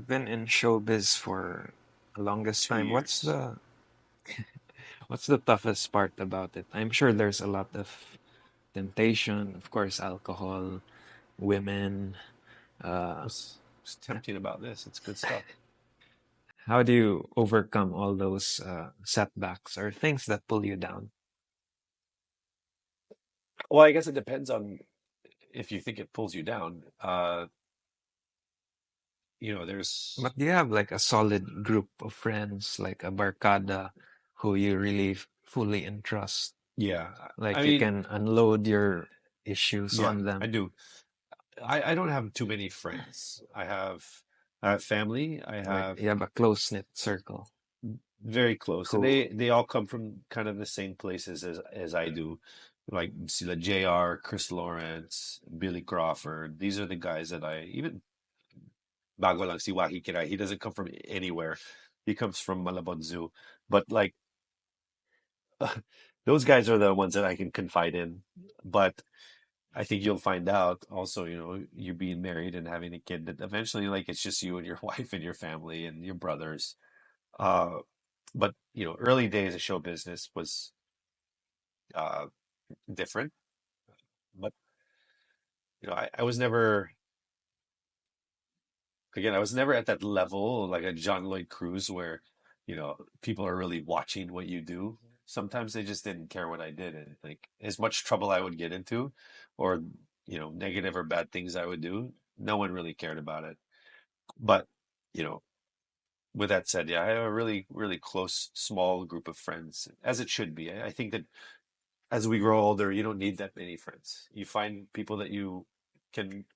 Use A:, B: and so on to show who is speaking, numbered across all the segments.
A: You've been in showbiz for the longest
B: two
A: time.
B: years.
A: What's the toughest part about it? I'm sure there's a lot of temptation, of course, alcohol, women. Uh,
B: What's tempting about this? It's good stuff.
A: how do you overcome all those setbacks or things that pull you down?
B: Well, I guess it depends on if you think it pulls you down. There's
A: But do you have like a solid group of friends, like a barkada, who you really fully entrust?
B: yeah. I
A: Like you
B: mean,
A: can unload your issues
B: yeah,
A: on
B: I
A: them,
B: do. I don't have too many friends. I have family. I
A: or
B: have
A: you have a close-knit circle.
B: very close, and
A: Cool.
B: they all come from kind of the same places as I do. Like sila JR, Chris Lawrence, Billy Crawford. These are the guys that I even bago lang si Wahi Kirai. He doesn't come from anywhere. He comes from Malabon Zoo. But like those guys are the ones that I can confide in. But I think you'll find out also, you being married and having a kid that eventually like it's just you and your wife and your family and your brothers. Uh but early days of show business was uh different. But I was never again, I was never at that level like a John Lloyd Cruz where, people are really watching what you do. Sometimes they just didn't care what I did. And like as much trouble I would get into or, negative or bad things I would do, no one really cared about it. But, you know, with that said, yeah, I have a really, really close, small group of friends, as it should be. I think that as we grow older, you don't need that many friends. You find people that you can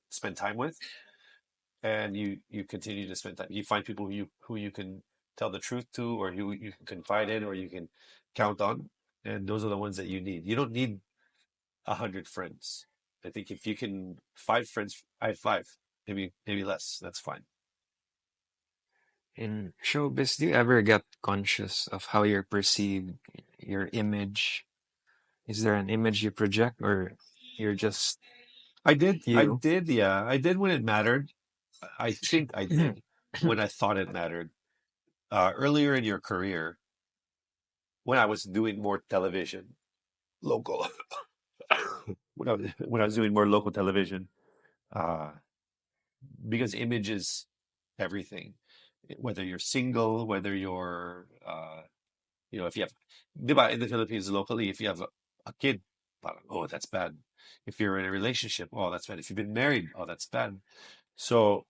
B: spend time with and you continue to spend time. You find people who you can tell the truth to, or who you can confide in, or you can count on, and those are the ones that you need. You don't need 100 friends. I think if you can five friends, I have five, maybe less. That's fine.
A: In showbiz, do you ever get conscious of how you're perceived, your image? Is there an image you project, or you're just
B: I
A: you?
B: did, yeah, I did when it mattered. I think I did when I thought it mattered. Earlier in your career, when I was doing more television, local, when I was doing more local television, uh, because image is everything. Whether you're single, whether you're, if you have, di ba, in the Philippines locally, if you have a kid, parang, oh, that's bad. If you're in a relationship, oh, that's bad. If you've been married, oh, that's bad. So,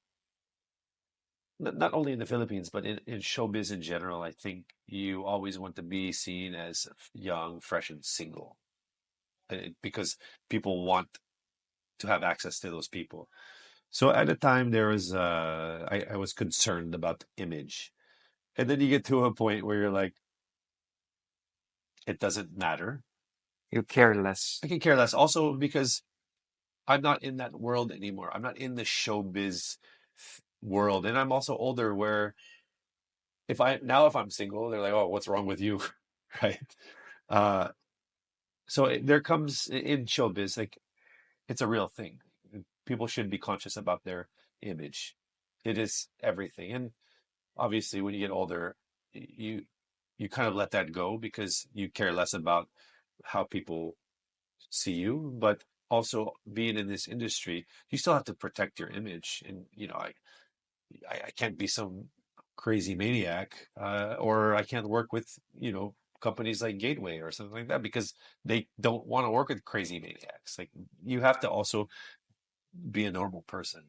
B: not only in the Philippines, but in showbiz in general, I think you always want to be seen as young, fresh, and single because people want to have access to those people. So at the time, I was concerned about the image. And then you get to a point where you're like, it doesn't matter.
A: You care less.
B: I can care less. Also, because I'm not in that world anymore. I'm not in the showbiz world. And I'm also older where if I'm single, they're like, oh, what's wrong with you? Right. Uh, so there comes in showbiz, like it's a real thing. People should be conscious about their image. It is everything. And obviously, when you get older, you you kind of let that go because you care less about how people see you. But also being in this industry, you still have to protect your image. And I can't be some crazy maniac, or I can't work with companies like Gateway or something like that because they don't want to work with crazy maniacs. Like you have to also be a normal person.